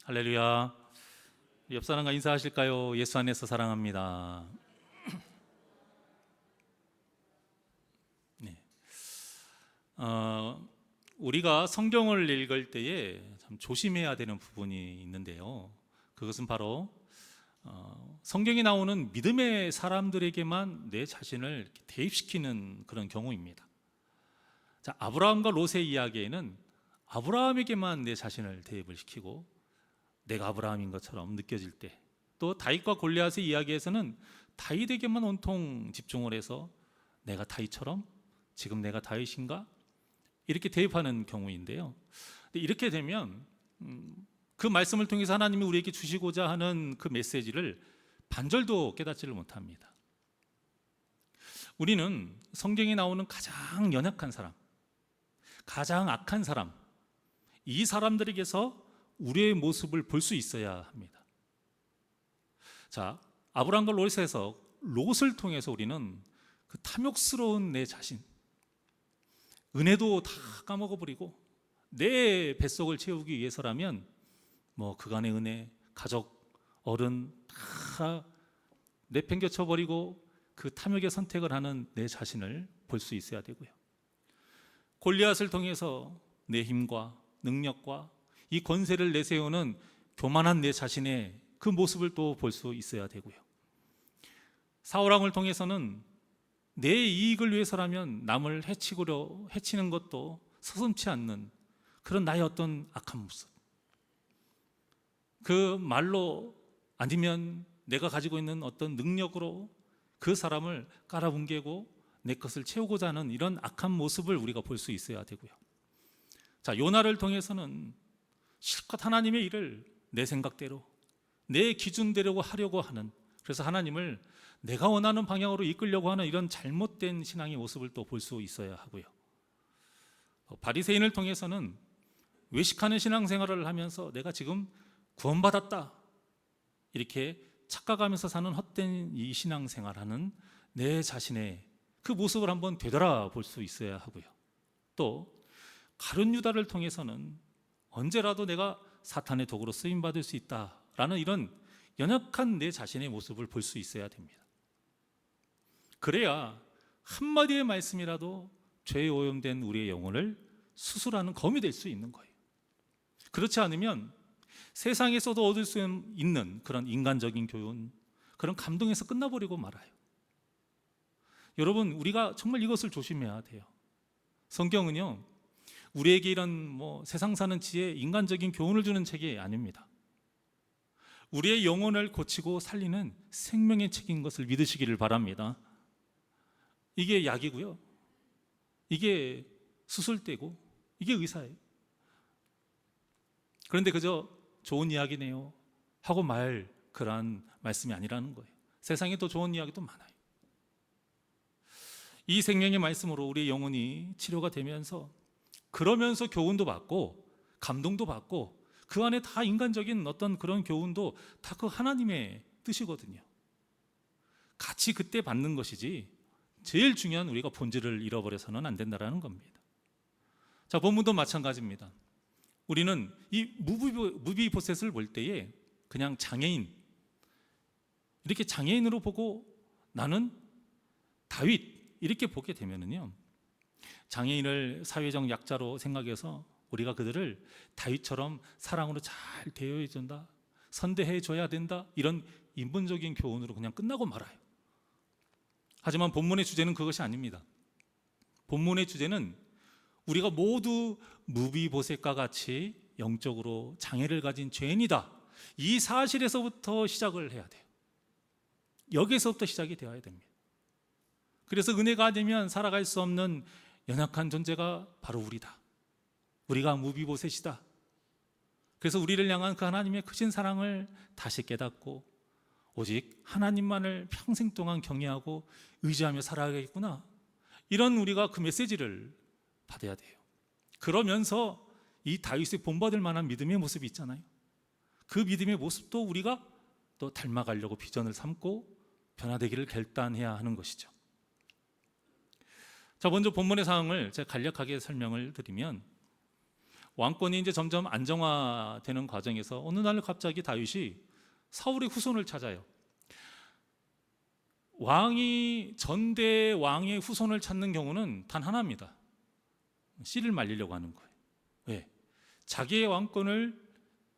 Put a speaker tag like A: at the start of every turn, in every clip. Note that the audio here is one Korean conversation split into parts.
A: 할렐루야. 옆 사람과 인사하실까요? 예수 안에서 사랑합니다. 네. 우리가 성경을 읽을 때에 참 조심해야 되는 부분이 있는데요. 그것은 바로 성경에 나오는 믿음의 사람들에게만 내 자신을 대입시키는 그런 경우입니다. 자, 아브라함과 롯의 이야기에는 아브라함에게만 내 자신을 대입을 시키고 내가 아브라함인 것처럼 느껴질 때, 또 다윗과 골리앗의 이야기에서는 다윗에게만 온통 집중을 해서 내가 다윗처럼 지금 내가 다윗인가? 이렇게 대입하는 경우인데요. 이렇게 되면 그 말씀을 통해서 하나님이 우리에게 주시고자 하는 그 메시지를 반절도 깨닫지를 못합니다. 우리는 성경에 나오는 가장 연약한 사람, 가장 악한 사람, 이 사람들에게서 우리의 모습을 볼 수 있어야 합니다. 자, 아브라함과 롯에서 롯을 통해서 우리는 그 탐욕스러운 내 자신, 은혜도 다 까먹어버리고 내 뱃속을 채우기 위해서라면 뭐 그간의 은혜, 가족, 어른 다 내팽겨쳐버리고 그 탐욕의 선택을 하는 내 자신을 볼 수 있어야 되고요. 골리앗을 통해서 내 힘과 능력과 이 권세를 내세우는 교만한 내 자신의 그 모습을 또 볼 수 있어야 되고요. 사울왕을 통해서는 내 이익을 위해서라면 남을 해치는 것도 서슴지 않는 그런 나의 어떤 악한 모습, 그 말로 아니면 내가 가지고 있는 어떤 능력으로 그 사람을 깔아뭉개고 내 것을 채우고자 하는 이런 악한 모습을 우리가 볼 수 있어야 되고요. 자, 요나를 통해서는 실컷 하나님의 일을 내 생각대로 내 기준대로 하려고 하는, 그래서 하나님을 내가 원하는 방향으로 이끌려고 하는 이런 잘못된 신앙의 모습을 또 볼 수 있어야 하고요. 바리새인을 통해서는 외식하는 신앙생활을 하면서 내가 지금 구원받았다 이렇게 착각하면서 사는 헛된 이 신앙생활하는 내 자신의 그 모습을 한번 되돌아볼 수 있어야 하고요. 또 가룟 유다를 통해서는 언제라도 내가 사탄의 도구로 쓰임받을 수 있다라는 이런 연약한 내 자신의 모습을 볼 수 있어야 됩니다. 그래야 한마디의 말씀이라도 죄에 오염된 우리의 영혼을 수술하는 검이 될 수 있는 거예요. 그렇지 않으면 세상에서도 얻을 수 있는 그런 인간적인 교훈, 그런 감동에서 끝나버리고 말아요. 여러분, 우리가 정말 이것을 조심해야 돼요. 성경은요, 우리에게 이런 세상 사는 지혜, 인간적인 교훈을 주는 책이 아닙니다. 우리의 영혼을 고치고 살리는 생명의 책인 것을 믿으시기를 바랍니다. 이게 약이고요, 이게 수술대고 이게 의사예요. 그런데 그저 좋은 이야기네요 하고 말 그런 말씀이 아니라는 거예요. 세상에 더 좋은 이야기도 많아요. 이 생명의 말씀으로 우리의 영혼이 치료가 되면서, 그러면서 교훈도 받고 감동도 받고 그 안에 다 인간적인 어떤 그런 교훈도 다 그 하나님의 뜻이거든요. 같이 그때 받는 것이지 제일 중요한 우리가 본질을 잃어버려서는 안 된다는 겁니다. 자, 본문도 마찬가지입니다. 우리는 이 무비보셋을 볼 때에 그냥 장애인, 이렇게 장애인으로 보고 나는 다윗 이렇게 보게 되면은요, 장애인을 사회적 약자로 생각해서 우리가 그들을 다윗처럼 사랑으로 잘 대해야 된다, 선대해 줘야 된다, 이런 인본적인 교훈으로 그냥 끝나고 말아요. 하지만 본문의 주제는 그것이 아닙니다. 본문의 주제는 우리가 모두 무비보셋과 같이 영적으로 장애를 가진 죄인이다, 이 사실에서부터 시작을 해야 돼요. 여기서부터 시작이 되어야 됩니다. 그래서 은혜가 아니면 살아갈 수 없는 연약한 존재가 바로 우리다. 우리가 무비보셋이다. 그래서 우리를 향한 그 하나님의 크신 사랑을 다시 깨닫고 오직 하나님만을 평생 동안 경외하고 의지하며 살아가겠구나, 이런 우리가 그 메시지를 받아야 돼요. 그러면서 이 다윗의 본받을 만한 믿음의 모습이 있잖아요. 그 믿음의 모습도 우리가 또 닮아가려고 비전을 삼고 변화되기를 결단해야 하는 것이죠. 자, 먼저 본문의 상황을 제가 간략하게 설명을 드리면, 왕권이 이제 점점 안정화되는 과정에서 어느 날 갑자기 다윗이 사울의 후손을 찾아요. 왕이 전대 왕의 후손을 찾는 경우는 단 하나입니다. 씨를 말리려고 하는 거예요. 왜? 자기의 왕권을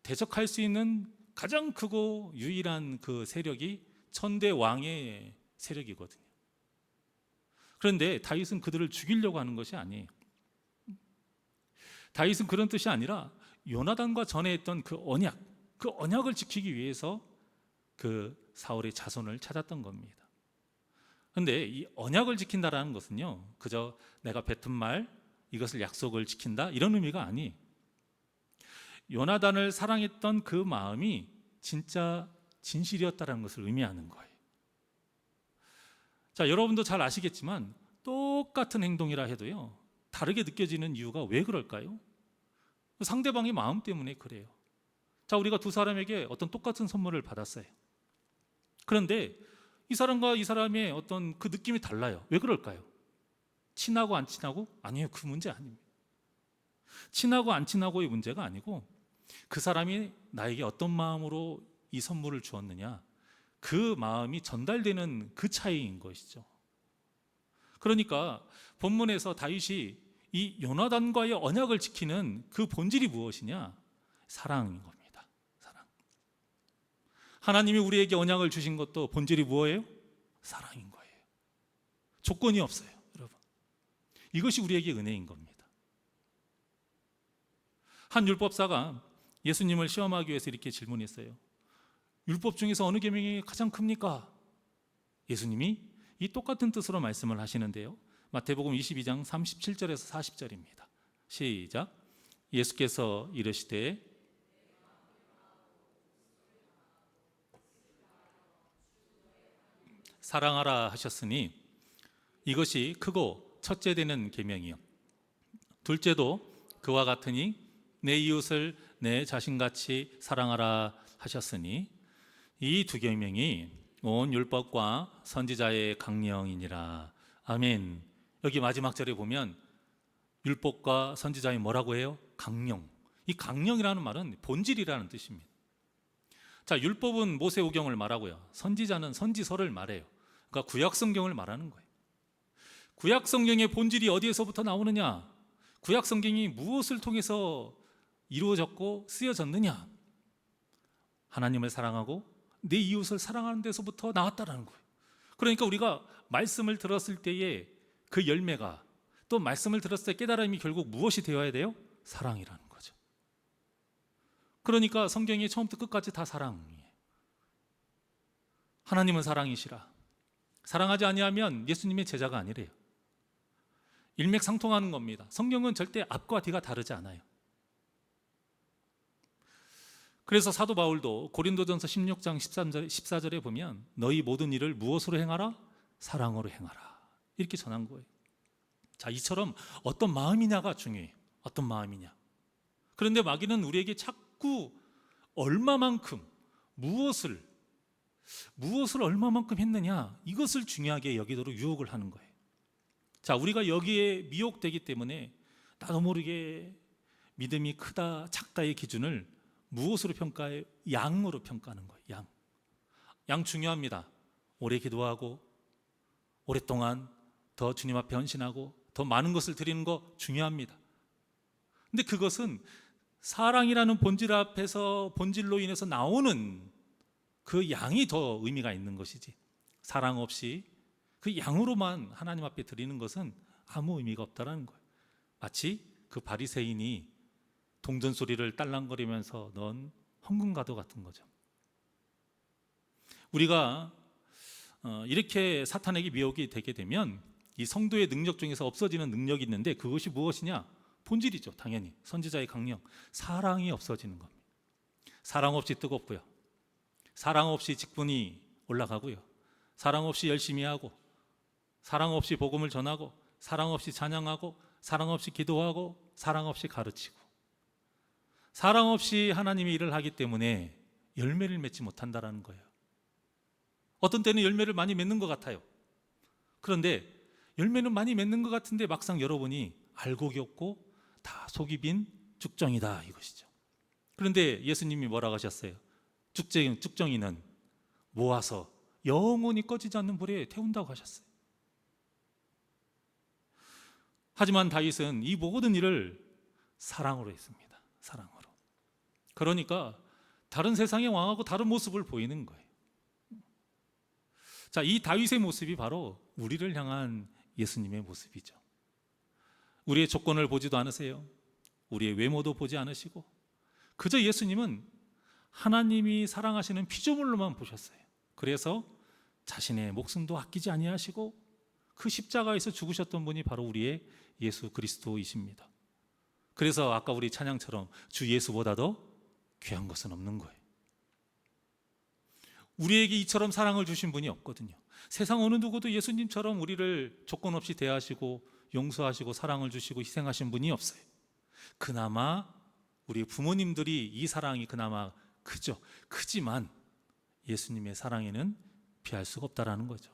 A: 대적할 수 있는 가장 크고 유일한 그 세력이 전대 왕의 세력이거든요. 그런데 다윗은 그들을 죽이려고 하는 것이 아니에요. 다윗은 그런 뜻이 아니라 요나단과 전에 했던 그 언약을 지키기 위해서 그 사울의 자손을 찾았던 겁니다. 그런데 이 언약을 지킨다라는 것은요, 그저 내가 뱉은 말, 이것을 약속을 지킨다 이런 의미가 아니에요. 요나단을 사랑했던 그 마음이 진짜 진실이었다는 것을 의미하는 거예요. 자, 여러분도 잘 아시겠지만 똑같은 행동이라 해도요, 다르게 느껴지는 이유가 왜 그럴까요? 상대방의 마음 때문에 그래요. 자, 우리가 두 사람에게 어떤 똑같은 선물을 받았어요. 그런데 이 사람과 이 사람의 어떤 그 느낌이 달라요. 왜 그럴까요? 친하고 안 친하고? 아니에요. 그 문제 아닙니다. 친하고 안 친하고의 문제가 아니고 그 사람이 나에게 어떤 마음으로 이 선물을 주었느냐, 그 마음이 전달되는 그 차이인 것이죠. 그러니까 본문에서 다윗이 이 요나단과의 언약을 지키는 그 본질이 무엇이냐? 사랑인 겁니다. 사랑. 하나님이 우리에게 언약을 주신 것도 본질이 뭐예요? 사랑인 거예요. 조건이 없어요, 여러분. 이것이 우리에게 은혜인 겁니다. 한 율법사가 예수님을 시험하기 위해서 이렇게 질문했어요. 율법 중에서 어느 계명이 가장 큽니까? 예수님이 이 똑같은 뜻으로 말씀을 하시는데요, 마태복음 22장 37절에서 40절입니다. 시작. 예수께서 이르시되 사랑하라 하셨으니 이것이 크고 첫째 되는 계명이요, 둘째도 그와 같으니 내 이웃을 내 자신같이 사랑하라 하셨으니 이 두 계명이 온 율법과 선지자의 강령이니라. 아멘. 여기 마지막 절에 보면 율법과 선지자의 뭐라고 해요? 강령. 이 강령이라는 말은 본질이라는 뜻입니다. 자, 율법은 모세오경을 말하고요, 선지자는 선지서를 말해요. 그러니까 구약성경을 말하는 거예요. 구약성경의 본질이 어디에서부터 나오느냐? 구약성경이 무엇을 통해서 이루어졌고 쓰여졌느냐? 하나님을 사랑하고 내 이웃을 사랑하는 데서부터 나왔다라는 거예요. 그러니까 우리가 말씀을 들었을 때의 그 열매가, 또 말씀을 들었을 때 깨달음이 결국 무엇이 되어야 돼요? 사랑이라는 거죠. 그러니까 성경이 처음부터 끝까지 다 사랑이에요. 하나님은 사랑이시라. 사랑하지 아니하면 예수님의 제자가 아니래요. 일맥상통하는 겁니다. 성경은 절대 앞과 뒤가 다르지 않아요. 그래서 사도 바울도 고린도전서 16장 14절에 보면 너희 모든 일을 무엇으로 행하라? 사랑으로 행하라. 이렇게 전한 거예요. 자, 이처럼 어떤 마음이냐가 중요해요. 어떤 마음이냐. 그런데 마귀는 우리에게 자꾸 얼마만큼, 무엇을 얼마만큼 했느냐, 이것을 중요하게 여기도록 유혹을 하는 거예요. 자, 우리가 여기에 미혹되기 때문에 나도 모르게 믿음이 크다 작다의 기준을 무엇으로 평가해요? 양으로 평가하는 거예요. 양 중요합니다. 오래 기도하고 오랫동안 더 주님 앞에 헌신하고 더 많은 것을 드리는 거 중요합니다. 근데 그것은 사랑이라는 본질 앞에서, 본질로 인해서 나오는 그 양이 더 의미가 있는 것이지, 사랑 없이 그 양으로만 하나님 앞에 드리는 것은 아무 의미가 없다라는 거예요. 마치 그 바리새인이 동전 소리를 딸랑거리면서 넣은 헌금가도 같은 거죠. 우리가 이렇게 사탄에게 미혹이 되게 되면 이 성도의 능력 중에서 없어지는 능력이 있는데 그것이 무엇이냐? 본질이죠. 당연히 선지자의 강령, 사랑이 없어지는 겁니다. 사랑 없이 뜨겁고요, 사랑 없이 직분이 올라가고요, 사랑 없이 열심히 하고, 사랑 없이 복음을 전하고, 사랑 없이 찬양하고, 사랑 없이 기도하고, 사랑 없이 가르치고, 사랑 없이 하나님의 일을 하기 때문에 열매를 맺지 못한다는 거예요. 어떤 때는 열매를 많이 맺는 것 같아요. 그런데 열매는 많이 맺는 것 같은데 막상 열어보니 알곡이 없고 다 속이 빈 쭉정이다 이것이죠. 그런데 예수님이 뭐라고 하셨어요? 쭉정이는 모아서 영원히 꺼지지 않는 불에 태운다고 하셨어요. 하지만 다윗은 이 모든 일을 사랑으로 했습니다. 사랑으로. 그러니까 다른 세상의 왕하고 다른 모습을 보이는 거예요. 자, 이 다윗의 모습이 바로 우리를 향한 예수님의 모습이죠. 우리의 조건을 보지도 않으세요. 우리의 외모도 보지 않으시고 그저 예수님은 하나님이 사랑하시는 피조물로만 보셨어요. 그래서 자신의 목숨도 아끼지 아니하시고 그 십자가에서 죽으셨던 분이 바로 우리의 예수 그리스도이십니다. 그래서 아까 우리 찬양처럼 주 예수보다도 귀한 것은 없는 거예요. 우리에게 이처럼 사랑을 주신 분이 없거든요. 세상 어느 누구도 예수님처럼 우리를 조건 없이 대하시고 용서하시고 사랑을 주시고 희생하신 분이 없어요. 그나마 우리 부모님들이 이 사랑이 그나마 크지만 예수님의 사랑에는 비할 수가 없다라는 거죠.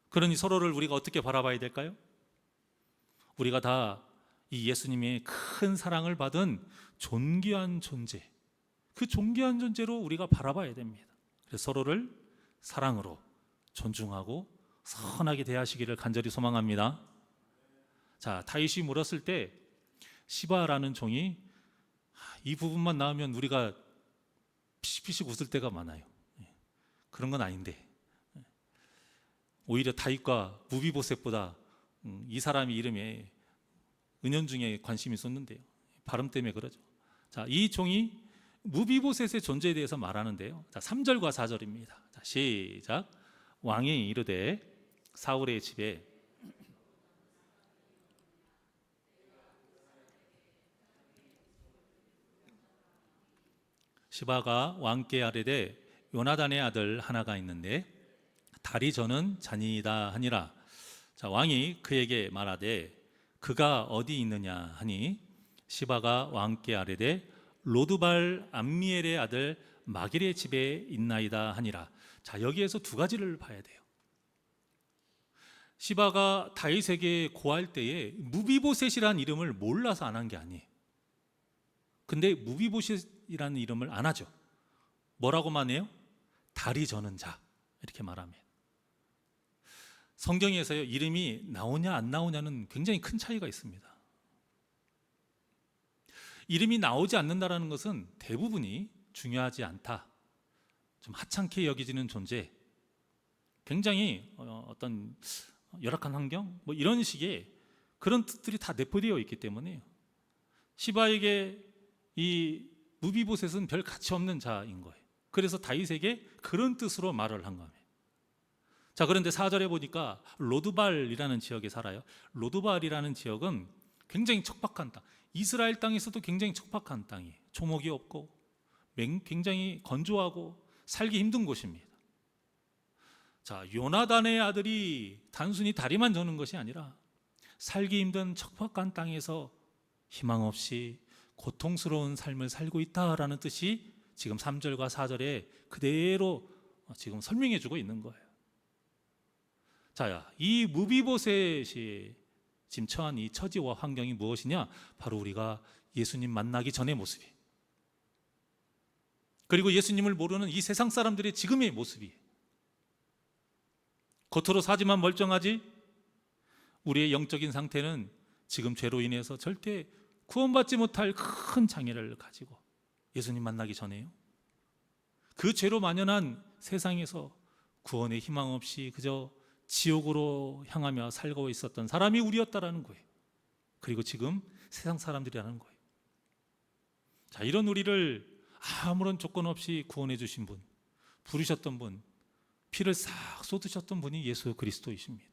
A: 그러니 서로를 우리가 어떻게 바라봐야 될까요? 우리가 다 이 예수님의 큰 사랑을 받은 존귀한 존재, 그 존귀한 존재로 우리가 바라봐야 됩니다. 그래서 서로를 사랑으로 존중하고 선하게 대하시기를 간절히 소망합니다. 자, 다윗이 물었을 때 시바라는 종이 이 부분만 나오면 우리가 피식피식 웃을 때가 많아요. 그런 건 아닌데 오히려 다윗과 무비보셋보다 이 사람의 이름에 은연중에 관심이 쏟는데요. 발음 때문에 그러죠. 자, 이 종이 무비보셋의 존재에 대해서 말하는데요. 자, 3절과 4절입니다. 자, 시작. 왕이 이르되 사울의 집에 시바가 왕께 아뢰되 요나단의 아들 하나가 있는데 다리 저는 자니이다 하니라. 자, 왕이 그에게 말하되 그가 어디 있느냐 하니 시바가 왕께 아뢰되 로드발 암미엘의 아들 마길의 집에 있나이다 하니라. 자, 여기에서 두 가지를 봐야 돼요. 시바가 다윗에게 고할 때에 무비보셋이라는 이름을 몰라서 안 한 게 아니에요. 근데 무비보셋이라는 이름을 안 하죠. 뭐라고만 해요? 다리 저는 자, 이렇게 말하면. 성경에서요, 이름이 나오냐 안 나오냐는 굉장히 큰 차이가 있습니다. 이름이 나오지 않는다라는 것은 대부분이 중요하지 않다, 좀 하찮게 여기지는 존재, 굉장히 어떤 열악한 환경, 뭐 이런 식의 그런 뜻들이 다 내포되어 있기 때문에 시바에게 이 무비보셋은 별 가치 없는 자인 거예요. 그래서 다윗에게 그런 뜻으로 말을 한 거예요. 자, 그런데 4절에 보니까 로드발이라는 지역에 살아요. 로드발이라는 지역은 굉장히 척박한 땅, 이스라엘 땅에서도 굉장히 척박한 땅이에요. 초목이 없고 굉장히 건조하고 살기 힘든 곳입니다. 자, 요나단의 아들이 단순히 다리만 저는 것이 아니라 살기 힘든 척박한 땅에서 희망 없이 고통스러운 삶을 살고 있다라는 뜻이 지금 3절과 4절에 그대로 지금 설명해 주고 있는 거예요. 자, 이 무비보셋이 지금 처한 이 처지와 환경이 무엇이냐? 바로 우리가 예수님 만나기 전의 모습이에요. 그리고 예수님을 모르는 이 세상 사람들의 지금의 모습이에요. 겉으로 사지만 멀쩡하지 우리의 영적인 상태는 지금 죄로 인해서 절대 구원받지 못할 큰 장애를 가지고 예수님 만나기 전에요, 그 죄로 만연한 세상에서 구원의 희망 없이 그저 지옥으로 향하며 살고 있었던 사람이 우리였다라는 거예요. 그리고 지금 세상 사람들이라는 거예요. 자, 이런 우리를 아무런 조건 없이 구원해 주신 분, 부르셨던 분, 피를 싹 쏟으셨던 분이 예수 그리스도이십니다.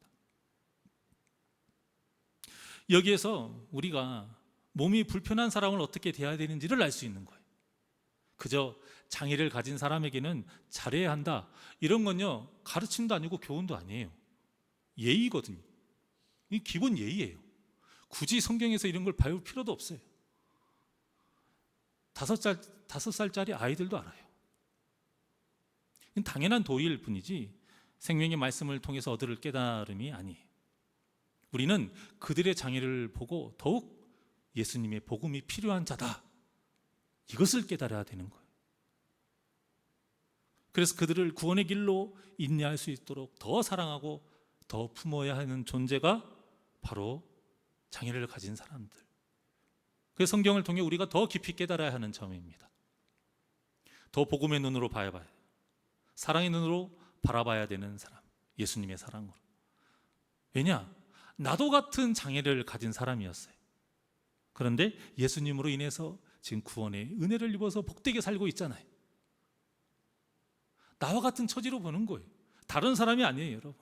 A: 여기에서 우리가 몸이 불편한 사람을 어떻게 대해야 되는지를 알 수 있는 거예요. 그저 장애를 가진 사람에게는 잘해야 한다, 이런 건요 가르침도 아니고 교훈도 아니에요. 예의거든요. 이 기본 예의예요. 굳이 성경에서 이런 걸 배울 필요도 없어요. 5살짜리 아이들도 알아요. 당연한 도리일 뿐이지 생명의 말씀을 통해서 얻을 깨달음이 아니에요. 우리는 그들의 장애를 보고 더욱 예수님의 복음이 필요한 자다, 이것을 깨달아야 되는 거예요. 그래서 그들을 구원의 길로 인내할 수 있도록 더 사랑하고 더 품어야 하는 존재가 바로 장애를 가진 사람들. 그래서 성경을 통해 우리가 더 깊이 깨달아야 하는 점입니다. 더 복음의 눈으로 봐야 봐요. 사랑의 눈으로 바라봐야 되는 사람, 예수님의 사랑으로. 왜냐? 나도 같은 장애를 가진 사람이었어요. 그런데 예수님으로 인해서 지금 구원의 은혜를 입어서 복되게 살고 있잖아요. 나와 같은 처지로 보는 거예요. 다른 사람이 아니에요, 여러분.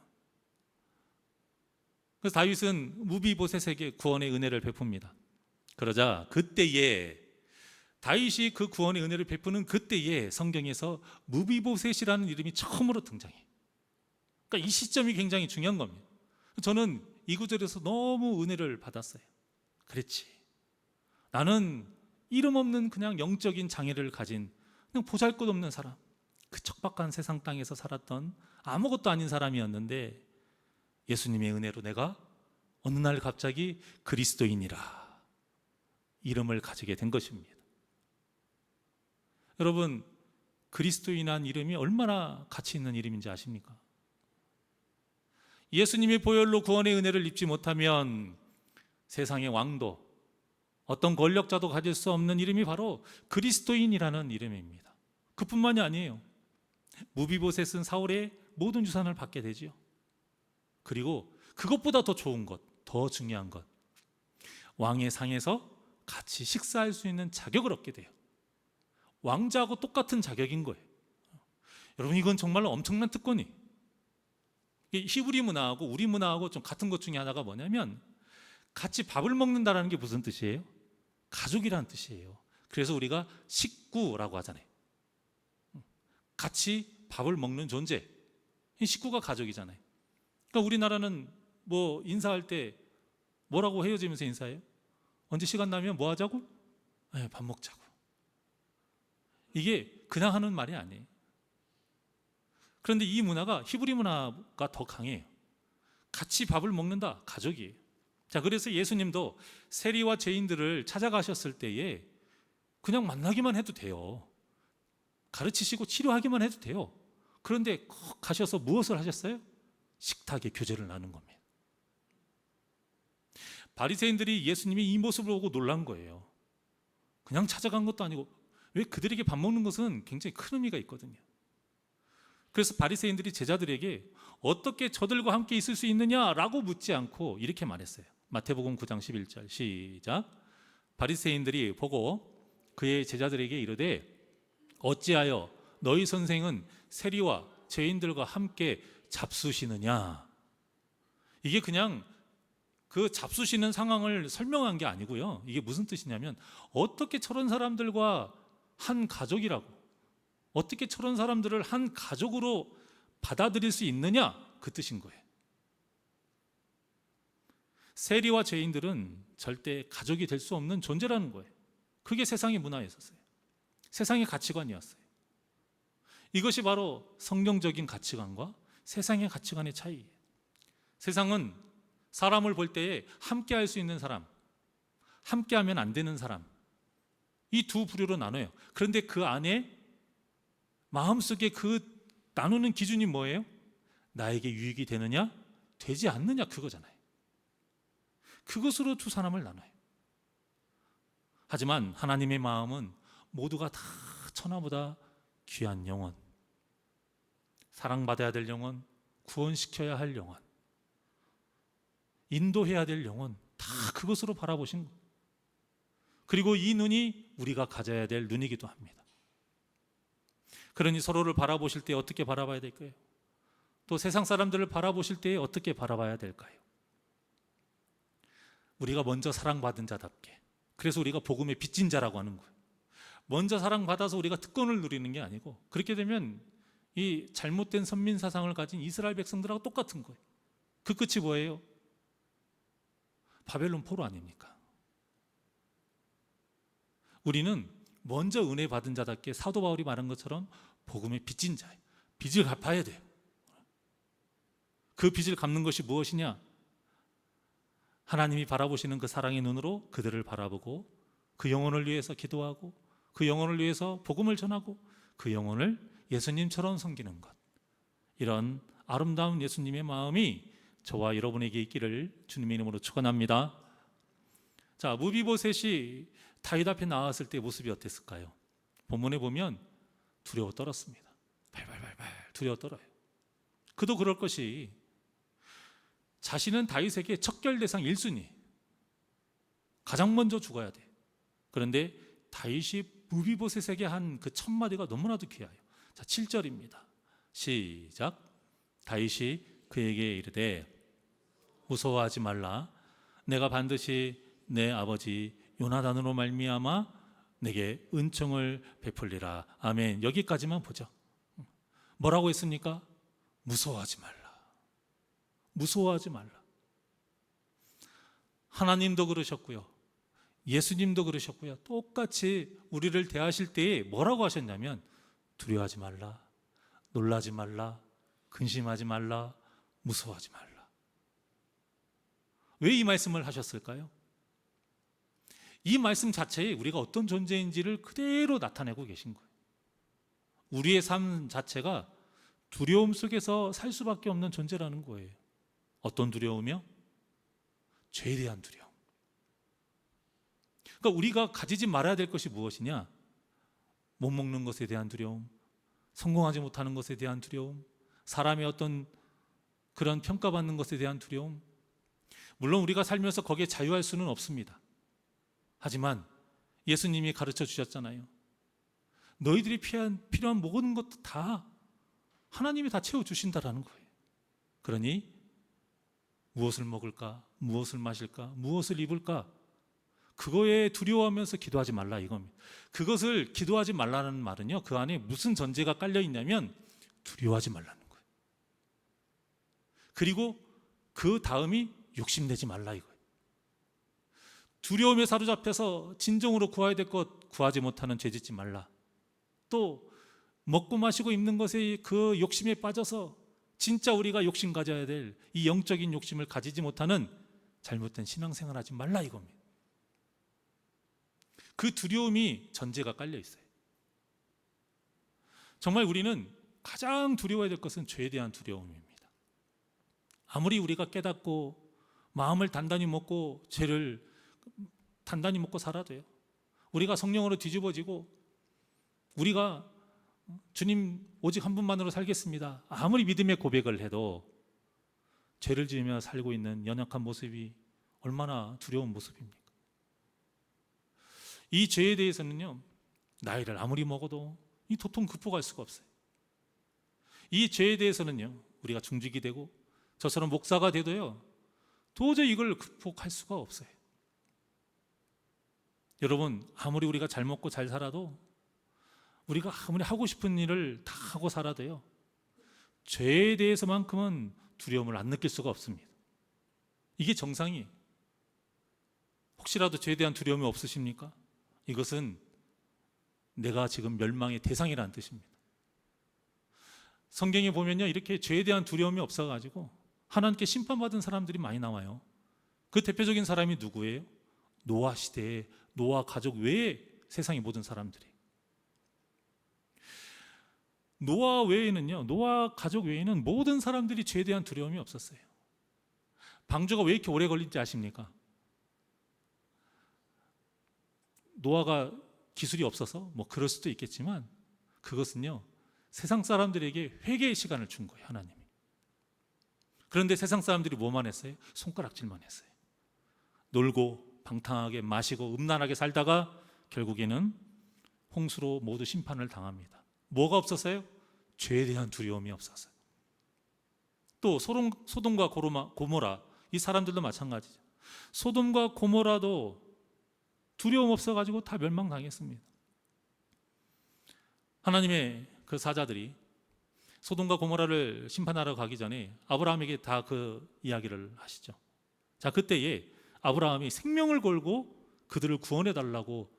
A: 그래서 다윗은 무비보셋에게 구원의 은혜를 베풉니다. 그러자 그때에, 다윗이 그 구원의 은혜를 베푸는 그때에 성경에서 무비보셋이라는 이름이 처음으로 등장해요. 그러니까 이 시점이 굉장히 중요한 겁니다. 저는 이 구절에서 너무 은혜를 받았어요. 그렇지, 나는 이름 없는 그냥 영적인 장애를 가진 그냥 보잘것없는 사람, 그 척박한 세상 땅에서 살았던 아무것도 아닌 사람이었는데 예수님의 은혜로 내가 어느 날 갑자기 그리스도인이라 이름을 가지게 된 것입니다. 여러분, 그리스도인이라는 이름이 얼마나 가치 있는 이름인지 아십니까? 예수님의 보혈로 구원의 은혜를 입지 못하면 세상의 왕도, 어떤 권력자도 가질 수 없는 이름이 바로 그리스도인이라는 이름입니다. 그뿐만이 아니에요. 무비보셋은 사울의 모든 유산을 받게 되지요. 그리고 그것보다 더 좋은 것, 더 중요한 것, 왕의 상에서 같이 식사할 수 있는 자격을 얻게 돼요. 왕자하고 똑같은 자격인 거예요. 여러분, 이건 정말로 엄청난 특권이에요. 히브리 문화하고 우리 문화하고 좀 같은 것 중에 하나가 뭐냐면, 같이 밥을 먹는다는 게 무슨 뜻이에요? 가족이라는 뜻이에요. 그래서 우리가 식구라고 하잖아요. 같이 밥을 먹는 존재, 이 식구가 가족이잖아요. 그러니까 우리나라는 뭐 인사할 때 뭐라고 헤어지면서 인사해요? 언제 시간 나면 뭐 하자고? 네, 밥 먹자고. 이게 그냥 하는 말이 아니에요. 그런데 이 문화가, 히브리 문화가 더 강해요. 같이 밥을 먹는다, 가족이에요. 자, 그래서 예수님도 세리와 죄인들을 찾아가셨을 때에 그냥 만나기만 해도 돼요. 가르치시고 치료하기만 해도 돼요. 그런데 가셔서 무엇을 하셨어요? 식탁에 교제를 나눈 겁니다. 바리새인들이 예수님이 이 모습을 보고 놀란 거예요. 그냥 찾아간 것도 아니고, 왜 그들에게 밥 먹는 것은 굉장히 큰 의미가 있거든요. 그래서 바리새인들이 제자들에게 어떻게 저들과 함께 있을 수 있느냐라고 묻지 않고 이렇게 말했어요. 마태복음 9장 11절 시작. 바리새인들이 보고 그의 제자들에게 이르되 어찌하여 너희 선생은 세리와 죄인들과 함께 잡수시느냐. 이게 그냥 그 잡수시는 상황을 설명한 게 아니고요. 이게 무슨 뜻이냐면, 어떻게 저런 사람들과 한 가족이라고, 어떻게 저런 사람들을 한 가족으로 받아들일 수 있느냐, 그 뜻인 거예요. 세리와 죄인들은 절대 가족이 될 수 없는 존재라는 거예요. 그게 세상의 문화였었어요. 세상의 가치관이었어요. 이것이 바로 성경적인 가치관과 세상의 가치관의 차이예요. 세상은 사람을 볼 때에 함께 할 수 있는 사람, 함께 하면 안 되는 사람, 이 두 부류로 나눠요. 그런데 그 안에 마음속에 그 나누는 기준이 뭐예요? 나에게 유익이 되느냐, 되지 않느냐, 그거잖아요. 그것으로 두 사람을 나눠요. 하지만 하나님의 마음은 모두가 다 천하보다 귀한 영혼, 사랑받아야 될 영혼, 구원시켜야 할 영혼, 인도해야 될 영혼, 다 그것으로 바라보신 거예요. 그리고 이 눈이 우리가 가져야 될 눈이기도 합니다. 그러니 서로를 바라보실 때 어떻게 바라봐야 될까요? 또 세상 사람들을 바라보실 때 어떻게 바라봐야 될까요? 우리가 먼저 사랑받은 자답게, 그래서 우리가 복음의 빚진 자라고 하는 거예요. 먼저 사랑받아서 우리가 특권을 누리는 게 아니고, 그렇게 되면 이 잘못된 선민 사상을 가진 이스라엘 백성들하고 똑같은 거예요. 그 끝이 뭐예요? 바벨론 포로 아닙니까? 우리는 먼저 은혜 받은 자답게 사도 바울이 말한 것처럼 복음의 빚진 자예요. 빚을 갚아야 돼요. 그 빚을 갚는 것이 무엇이냐? 하나님이 바라보시는 그 사랑의 눈으로 그들을 바라보고 그 영혼을 위해서 기도하고 그 영혼을 위해서 복음을 전하고 그 영혼을 예수님처럼 섬기는 것, 이런 아름다운 예수님의 마음이 저와 여러분에게 있기를 주님의 이름으로 축원합니다. 자, 무비보셋이 다윗 앞에 나왔을 때 모습이 어땠을까요? 본문에 보면 두려워 떨었습니다. 발발발발 두려워 떨어요. 그도 그럴 것이, 자신은 다윗에게 척결 대상 1순위, 가장 먼저 죽어야 돼. 그런데 다윗이 무비보셋에게 한 그 첫 마디가 너무나도 귀해요. 자, 7절입니다. 시작. 다윗이 그에게 이르되 무서워하지 말라. 내가 반드시 내 아버지 요나단으로 말미암아 내게 은총을 베풀리라. 아멘. 여기까지만 보죠. 뭐라고 했습니까? 무서워하지 말라. 무서워하지 말라. 하나님도 그러셨고요, 예수님도 그러셨고요, 똑같이 우리를 대하실 때에 뭐라고 하셨냐면 두려워하지 말라, 놀라지 말라, 근심하지 말라, 무서워하지 말라. 왜 이 말씀을 하셨을까요? 이 말씀 자체에 우리가 어떤 존재인지를 그대로 나타내고 계신 거예요. 우리의 삶 자체가 두려움 속에서 살 수밖에 없는 존재라는 거예요. 어떤 두려움이요? 죄에 대한 두려움. 그러니까 우리가 가지지 말아야 될 것이 무엇이냐? 못 먹는 것에 대한 두려움, 성공하지 못하는 것에 대한 두려움, 사람의 어떤 그런 평가받는 것에 대한 두려움. 물론 우리가 살면서 거기에 자유할 수는 없습니다. 하지만 예수님이 가르쳐 주셨잖아요. 너희들이 필요한 모든 것도 다 하나님이 다 채워주신다라는 거예요. 그러니 무엇을 먹을까? 무엇을 마실까? 무엇을 입을까? 그거에 두려워하면서 기도하지 말라 이겁니다. 그것을 기도하지 말라는 말은요, 그 안에 무슨 전제가 깔려 있냐면 두려워하지 말라는 거예요. 그리고 그 다음이 욕심내지 말라 이거예요. 두려움에 사로잡혀서 진정으로 구해야 될 것 구하지 못하는 죄 짓지 말라. 또 먹고 마시고 입는 것에 그 욕심에 빠져서 진짜 우리가 욕심 가져야 될 이 영적인 욕심을 가지지 못하는 잘못된 신앙생활 하지 말라 이겁니다. 그 두려움이 전제가 깔려 있어요. 정말 우리는 가장 두려워야 될 것은 죄에 대한 두려움입니다. 아무리 우리가 깨닫고 마음을 단단히 먹고 죄를 단단히 먹고 살아도요, 우리가 성령으로 뒤집어지고 우리가 주님 오직 한 분만으로 살겠습니다, 아무리 믿음의 고백을 해도 죄를 지으며 살고 있는 연약한 모습이 얼마나 두려운 모습입니까? 이 죄에 대해서는요, 나이를 아무리 먹어도 이 도통 극복할 수가 없어요. 이 죄에 대해서는요, 우리가 중직이 되고 저처럼 목사가 돼도요, 도저히 이걸 극복할 수가 없어요. 여러분, 아무리 우리가 잘 먹고 잘 살아도, 우리가 아무리 하고 싶은 일을 다 하고 살아도요, 죄에 대해서만큼은 두려움을 안 느낄 수가 없습니다. 이게 정상이에요. 혹시라도 죄에 대한 두려움이 없으십니까? 이것은 내가 지금 멸망의 대상이라는 뜻입니다. 성경에 보면요, 이렇게 죄에 대한 두려움이 없어가지고 하나님께 심판받은 사람들이 많이 나와요. 그 대표적인 사람이 누구예요? 노아 시대에 노아 가족 외에 세상의 모든 사람들이. 노아 외에는요, 노아 가족 외에는 모든 사람들이 죄에 대한 두려움이 없었어요. 방주가 왜 이렇게 오래 걸린지 아십니까? 노아가 기술이 없어서 뭐 그럴 수도 있겠지만, 그것은요, 세상 사람들에게 회개의 시간을 준 거예요, 하나님이. 그런데 세상 사람들이 뭐만 했어요? 손가락질만 했어요. 놀고 방탕하게 마시고 음란하게 살다가 결국에는 홍수로 모두 심판을 당합니다. 뭐가 없었어요? 죄에 대한 두려움이 없었어요. 또 소돔과 고모라, 이 사람들도 마찬가지죠. 소돔과 고모라도 두려움 없어가지고 다 멸망당했습니다. 하나님의 그 사자들이 소돔과 고모라를 심판하러 가기 전에 아브라함에게 다 그 이야기를 하시죠. 자, 그때에 아브라함이 생명을 걸고 그들을 구원해 달라고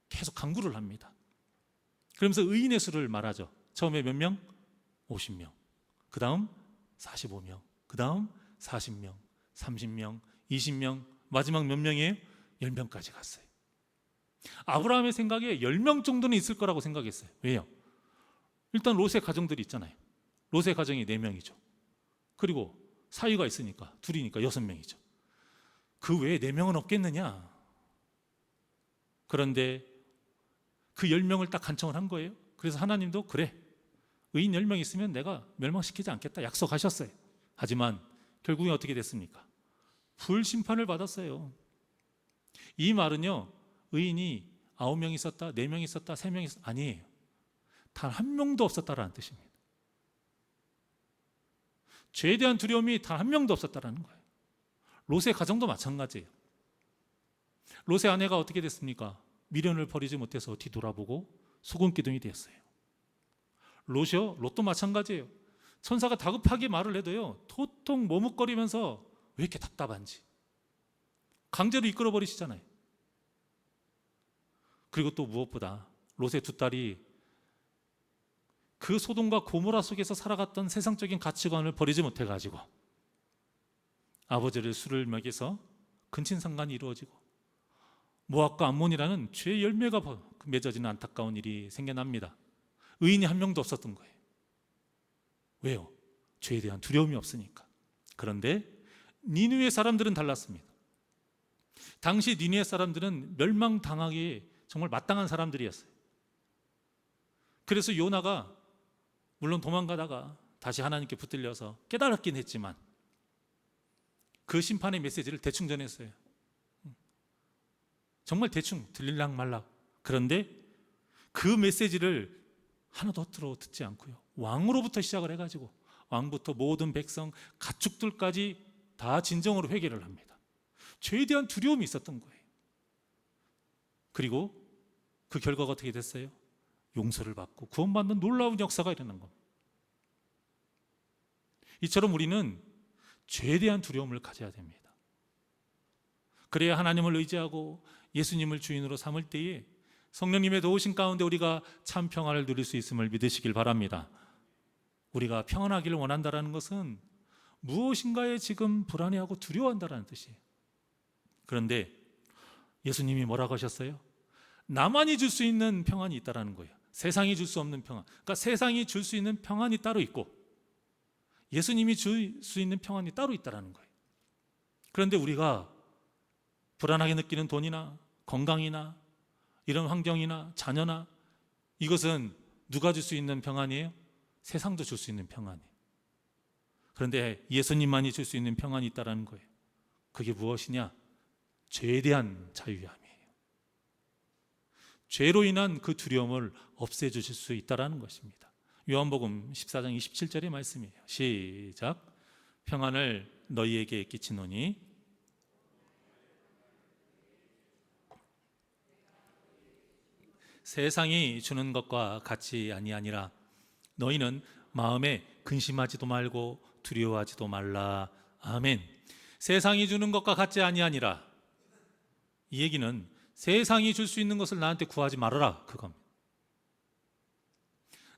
A: 계속 간구를 합니다. 그러면서 의인의 수를 말하죠. 처음에 몇 명? 50명. 그 다음 45명. 그 다음 40명, 30명, 20명, 마지막 몇 명이에요? 10명까지 갔어요. 아브라함의 생각에 10명 정도는 있을 거라고 생각했어요. 왜요? 일단 롯의 가정들이 있잖아요. 롯의 가정이 4명이죠. 그리고 사위가 있으니까 둘이니까 6명이죠. 그 외에 4명은 없겠느냐? 그런데 그 10명을 딱 간청을 한 거예요. 그래서 하나님도 그래, 의인 10명 있으면 내가 멸망시키지 않겠다 약속하셨어요. 하지만 결국에 어떻게 됐습니까? 불심판을 받았어요. 이 말은요, 의인이 9명 있었다, 4명 있었다, 3명 있었다, 아니에요. 단 한 명도 없었다라는 뜻입니다. 죄에 대한 두려움이 단 한 명도 없었다라는 거예요. 롯의 가정도 마찬가지예요. 롯의 아내가 어떻게 됐습니까? 미련을 버리지 못해서 뒤돌아보고 소금 기둥이 되었어요. 롯도 마찬가지예요. 천사가 다급하게 말을 해도요, 도통 머뭇거리면서 왜 이렇게 답답한지 강제로 이끌어 버리시잖아요. 그리고 또 무엇보다 롯의 두 딸이 그 소돔과 고모라 속에서 살아갔던 세상적인 가치관을 버리지 못해가지고 아버지를 술을 먹여서 근친상간이 이루어지고 모압과 암몬이라는 죄의 열매가 맺어지는 안타까운 일이 생겨납니다. 의인이 한 명도 없었던 거예요. 왜요? 죄에 대한 두려움이 없으니까. 그런데 니느웨 사람들은 달랐습니다. 당시 니느웨 사람들은 멸망당하기에 정말 마땅한 사람들이었어요. 그래서 요나가 물론 도망가다가 다시 하나님께 붙들려서 깨달았긴 했지만 그 심판의 메시지를 대충 전했어요. 정말 대충 들릴락 말락. 그런데 그 메시지를 하나도 허투루 듣지 않고요, 왕으로부터 시작을 해가지고 왕부터 모든 백성 가축들까지 다 진정으로 회개를 합니다. 죄에 대한 두려움이 있었던 거예요. 그리고 그 결과가 어떻게 됐어요? 용서를 받고 구원받는 놀라운 역사가 일어난 겁니다. 이처럼 우리는 죄에 대한 두려움을 가져야 됩니다. 그래야 하나님을 의지하고 예수님을 주인으로 삼을 때에 성령님의 도우심 가운데 우리가 참 평안을 누릴 수 있음을 믿으시길 바랍니다. 우리가 평안하기를 원한다는 것은 무엇인가에 지금 불안해하고 두려워한다는 뜻이에요. 그런데 예수님이 뭐라고 하셨어요? 나만이 줄 수 있는 평안이 있다는 거예요. 세상이 줄 수 없는 평안. 그러니까 세상이 줄 수 있는 평안이 따로 있고 예수님이 줄 수 있는 평안이 따로 있다는 거예요. 그런데 우리가 불안하게 느끼는 돈이나 건강이나 이런 환경이나 자녀나 이것은 누가 줄 수 있는 평안이에요? 세상도 줄 수 있는 평안이에요. 그런데 예수님만이 줄 수 있는 평안이 있다는 거예요. 그게 무엇이냐? 죄에 대한 자유함이에요. 죄로 인한 그 두려움을 없애주실 수 있다는 것입니다. 요한복음 14장 27절의 말씀이에요. 시작. 평안을 너희에게 끼치노니 세상이 주는 것과 같이 아니하니라. 너희는 마음에 근심하지도 말고 두려워하지도 말라. 아멘. 세상이 주는 것과 같지 아니하니라. 이 얘기는 세상이 줄 수 있는 것을 나한테 구하지 말아라, 그겁니다.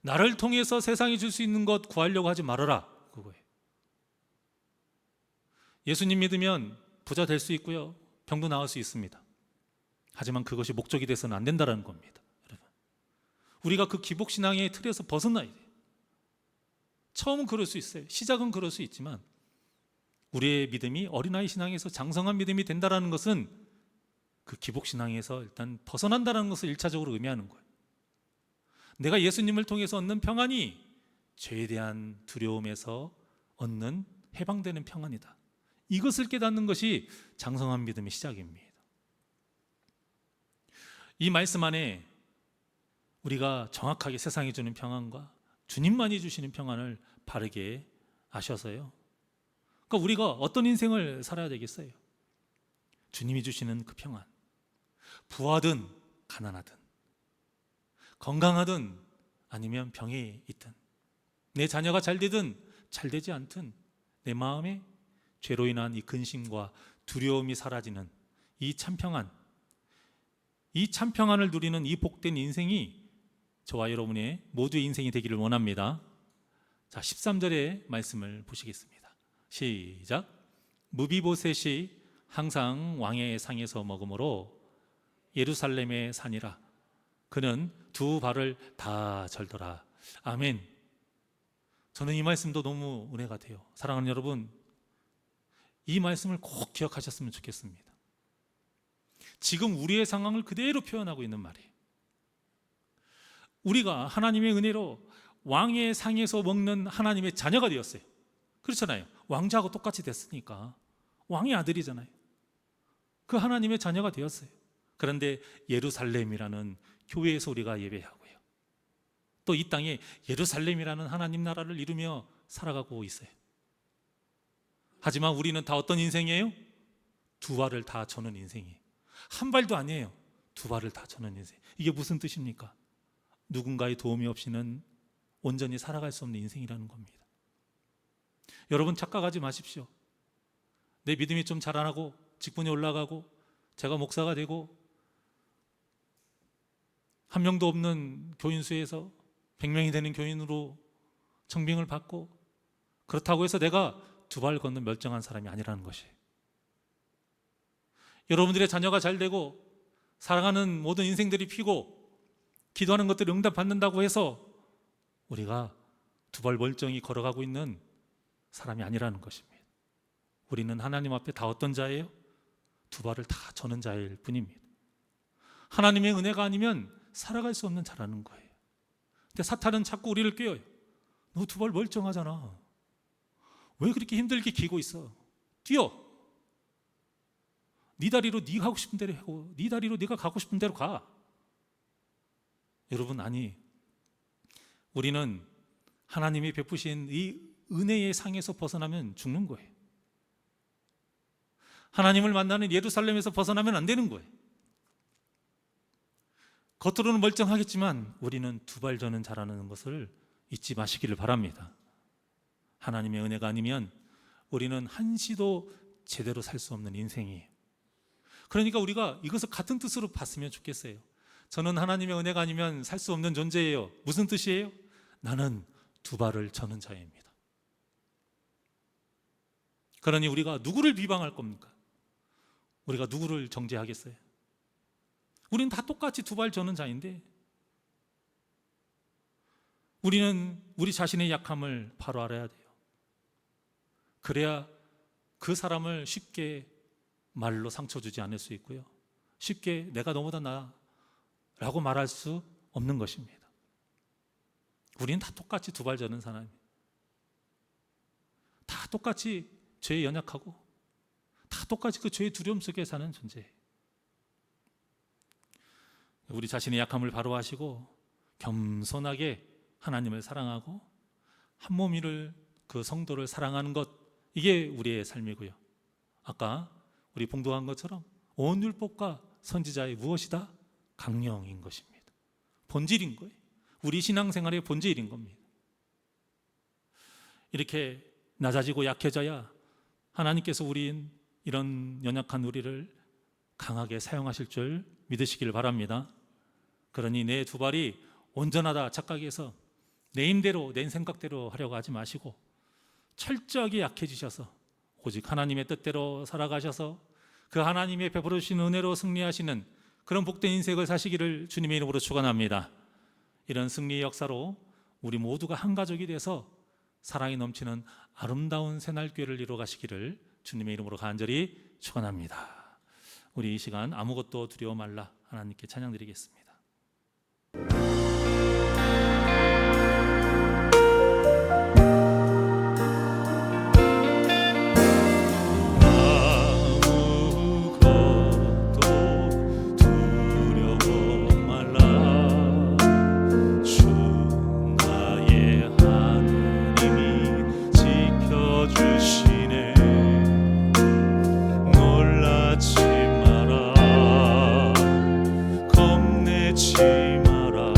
A: 나를 통해서 세상이 줄 수 있는 것 구하려고 하지 말아라, 그거예요. 예수님 믿으면 부자 될 수 있고요, 병도 나을 수 있습니다. 하지만 그것이 목적이 돼서는 안 된다는 겁니다. 여러분, 우리가 그 기복신앙의 틀에서 벗어나야 돼요. 처음은 그럴 수 있어요. 시작은 그럴 수 있지만 우리의 믿음이 어린아이 신앙에서 장성한 믿음이 된다는 것은 그 기복신앙에서 일단 벗어난다는 것을 1차적으로 의미하는 거예요. 내가 예수님을 통해서 얻는 평안이 죄에 대한 두려움에서 얻는 해방되는 평안이다. 이것을 깨닫는 것이 장성한 믿음의 시작입니다. 이 말씀 안에 우리가 정확하게 세상이 주는 평안과 주님만이 주시는 평안을 바르게 아셔서요, 그러니까 우리가 어떤 인생을 살아야 되겠어요? 주님이 주시는 그 평안. 부하든 가난하든 건강하든 아니면 병에 있든 내 자녀가 잘 되든 잘 되지 않든 내 마음에 죄로 인한 이 근심과 두려움이 사라지는 이 참평안, 이 참평안을 누리는 이 복된 인생이 저와 여러분의 모두의 인생이 되기를 원합니다. 자, 13절의 말씀을 보시겠습니다. 시작. 무비보셋이 항상 왕의 상에서 먹으므로 예루살렘의 산이라 그는 두 발을 다 절더라. 아멘. 저는 이 말씀도 너무 은혜가 돼요. 사랑하는 여러분, 이 말씀을 꼭 기억하셨으면 좋겠습니다. 지금 우리의 상황을 그대로 표현하고 있는 말이에요. 우리가 하나님의 은혜로 왕의 상에서 먹는 하나님의 자녀가 되었어요. 그렇잖아요. 왕자하고 똑같이 됐으니까 왕의 아들이잖아요. 그 하나님의 자녀가 되었어요. 그런데 예루살렘이라는 교회에서 우리가 예배하고요, 또 이 땅에 예루살렘이라는 하나님 나라를 이루며 살아가고 있어요. 하지만 우리는 다 어떤 인생이에요? 두 발을 다 저는 인생이에요. 한 발도 아니에요. 두 발을 다 저는 인생. 이게 무슨 뜻입니까? 누군가의 도움이 없이는 온전히 살아갈 수 없는 인생이라는 겁니다. 여러분, 착각하지 마십시오. 내 믿음이 좀 자라나고 직분이 올라가고 제가 목사가 되고 한 명도 없는 교인수에서 100명이 되는 교인으로 청빙을 받고 그렇다고 해서 내가 두 발 걷는 멀쩡한 사람이 아니라는 것이에요. 여러분들의 자녀가 잘 되고 사랑하는 모든 인생들이 피고 기도하는 것들이 응답받는다고 해서 우리가 두 발 멀쩡히 걸어가고 있는 사람이 아니라는 것입니다. 우리는 하나님 앞에 다 어떤 자예요? 두 발을 다 저는 자일 뿐입니다. 하나님의 은혜가 아니면 살아갈 수 없는 자라는 거예요. 근데 사탄은 자꾸 우리를 꾀어요. 너 두 발 멀쩡하잖아. 왜 그렇게 힘들게 기고 있어? 뛰어. 네 다리로 네가 하고 싶은 대로 하고 네 다리로 네가 가고 싶은 대로 가. 여러분, 아니, 우리는 하나님이 베푸신 이 은혜의 상에서 벗어나면 죽는 거예요. 하나님을 만나는 예루살렘에서 벗어나면 안 되는 거예요. 겉으로는 멀쩡하겠지만 우리는 두 발 저는 자라는 것을 잊지 마시기를 바랍니다. 하나님의 은혜가 아니면 우리는 한시도 제대로 살 수 없는 인생이에요. 그러니까 우리가 이것을 같은 뜻으로 봤으면 좋겠어요. 저는 하나님의 은혜가 아니면 살 수 없는 존재예요. 무슨 뜻이에요? 나는 두 발을 저는 자입니다. 그러니 우리가 누구를 비방할 겁니까? 우리가 누구를 정죄하겠어요? 우리는 다 똑같이 두 발 저는 자인데 우리는 우리 자신의 약함을 바로 알아야 돼요. 그래야 그 사람을 쉽게 말로 상처 주지 않을 수 있고요, 쉽게 내가 너보다 나라고 말할 수 없는 것입니다. 우리는 다 똑같이 두 발 저는 사람이에요. 다 똑같이 죄에 연약하고 다 똑같이 그 죄의 두려움 속에 사는 존재예요. 우리 자신의 약함을 바로 아시고 겸손하게 하나님을 사랑하고 한 몸이를 그 성도를 사랑하는 것, 이게 우리의 삶이고요. 아까 우리 봉독한 것처럼 온 율법과 선지자의 무엇이다? 강령인 것입니다. 본질인 거예요. 우리 신앙생활의 본질인 겁니다. 이렇게 낮아지고 약해져야 하나님께서 우린 이런 연약한 우리를 강하게 사용하실 줄 믿으시길 바랍니다. 그러니 내 두 발이 온전하다 착각해서 내 힘대로 내 생각대로 하려고 하지 마시고 철저하게 약해지셔서 오직 하나님의 뜻대로 살아가셔서 그 하나님의 베풀어 주신 은혜로 승리하시는 그런 복된 인생을 사시기를 주님의 이름으로 축원합니다. 이런 승리의 역사로 우리 모두가 한 가족이 돼서 사랑이 넘치는 아름다운 새날교회를 이루어 가시기를 주님의 이름으로 간절히 축원합니다. 우리 이 시간 아무것도 두려워 말라 하나님께 찬양드리겠습니다. 놀라지 마라, 겁내지 마라.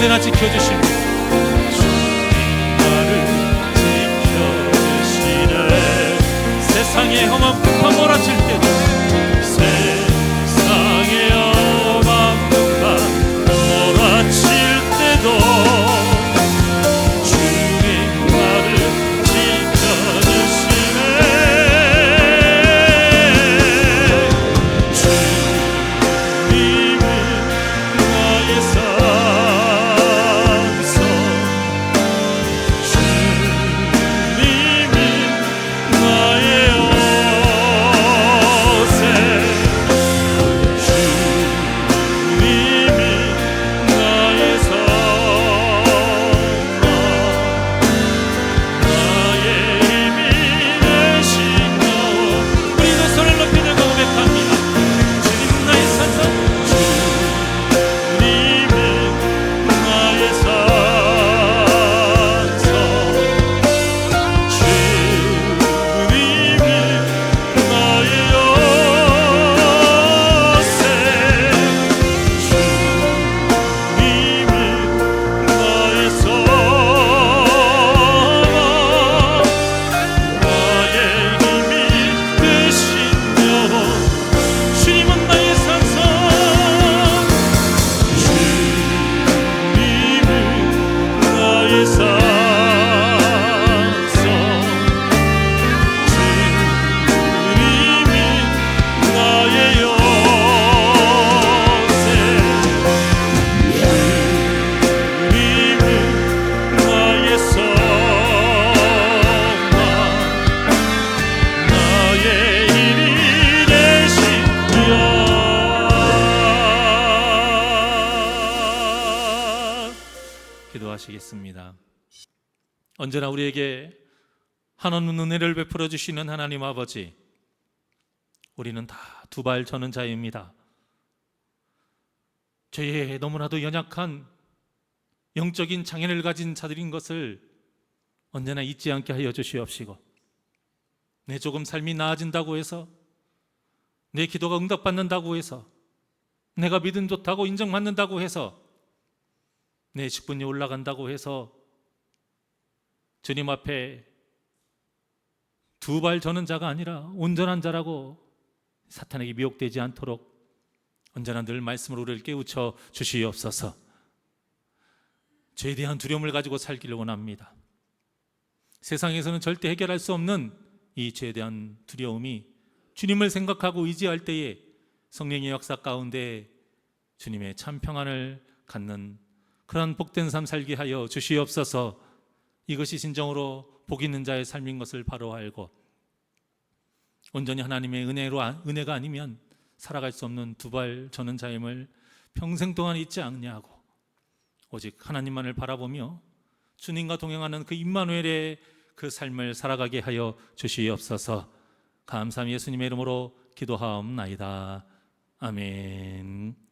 A: 언제나 지켜주십니다. 나를 지켜주시네. 세상의 험한 풍파 몰아칠 때도, 세상의 험한 풍파 몰아칠 때도 주님 나를 지켜주시네. 주님은 나의 산성, 주님은 나의 요새, 주님은 나의 성막, 나의 힘이 되신 여호와. 우리도 손을 높이 들고 고백합니다. 주님 나의 산성, 주님은 나의 산성, 주님은 나의 요새, 주님은 나의 성막, 나의 힘이 되신 여호와. 주님은 나의 산성, 주님은 나의 산성, 주님은 나의 요새, 주님은 나의 성막, 나의 힘이 되신 여호와. 기도하시겠습니다. 언제나 우리에게 한없는 은혜를 베풀어 주시는 하나님 아버지, 우리는 다 두 발 저는 자입니다. 죄에 너무나도 연약한 영적인 장애를 가진 자들인 것을 언제나 잊지 않게 하여 주시옵시고, 내 조금 삶이 나아진다고 해서, 내 기도가 응답받는다고 해서, 내가 믿음 좋다고 인정받는다고 해서, 내 직분이 올라간다고 해서 주님 앞에 두 발 저는 자가 아니라 온전한 자라고 사탄에게 미혹되지 않도록 언제나 늘 말씀으로 우리를 깨우쳐 주시옵소서. 죄에 대한 두려움을 가지고 살기를 원합니다. 세상에서는 절대 해결할 수 없는 이 죄에 대한 두려움이 주님을 생각하고 의지할 때에 성령의 역사 가운데 주님의 참 평안을 갖는 그런 복된 삶 살게 하여 주시옵소서. 이것이 진정으로 복 있는 자의 삶인 것을 바로 알고, 온전히 하나님의 은혜가 아니면 살아갈 수 없는 두 발 저는 자임을 평생 동안 잊지 않냐고, 오직 하나님만을 바라보며 주님과 동행하는 그 임마누엘의 그 삶을 살아가게 하여 주시옵소서. 감사함 예수님의 이름으로 기도하옵나이다. 아멘.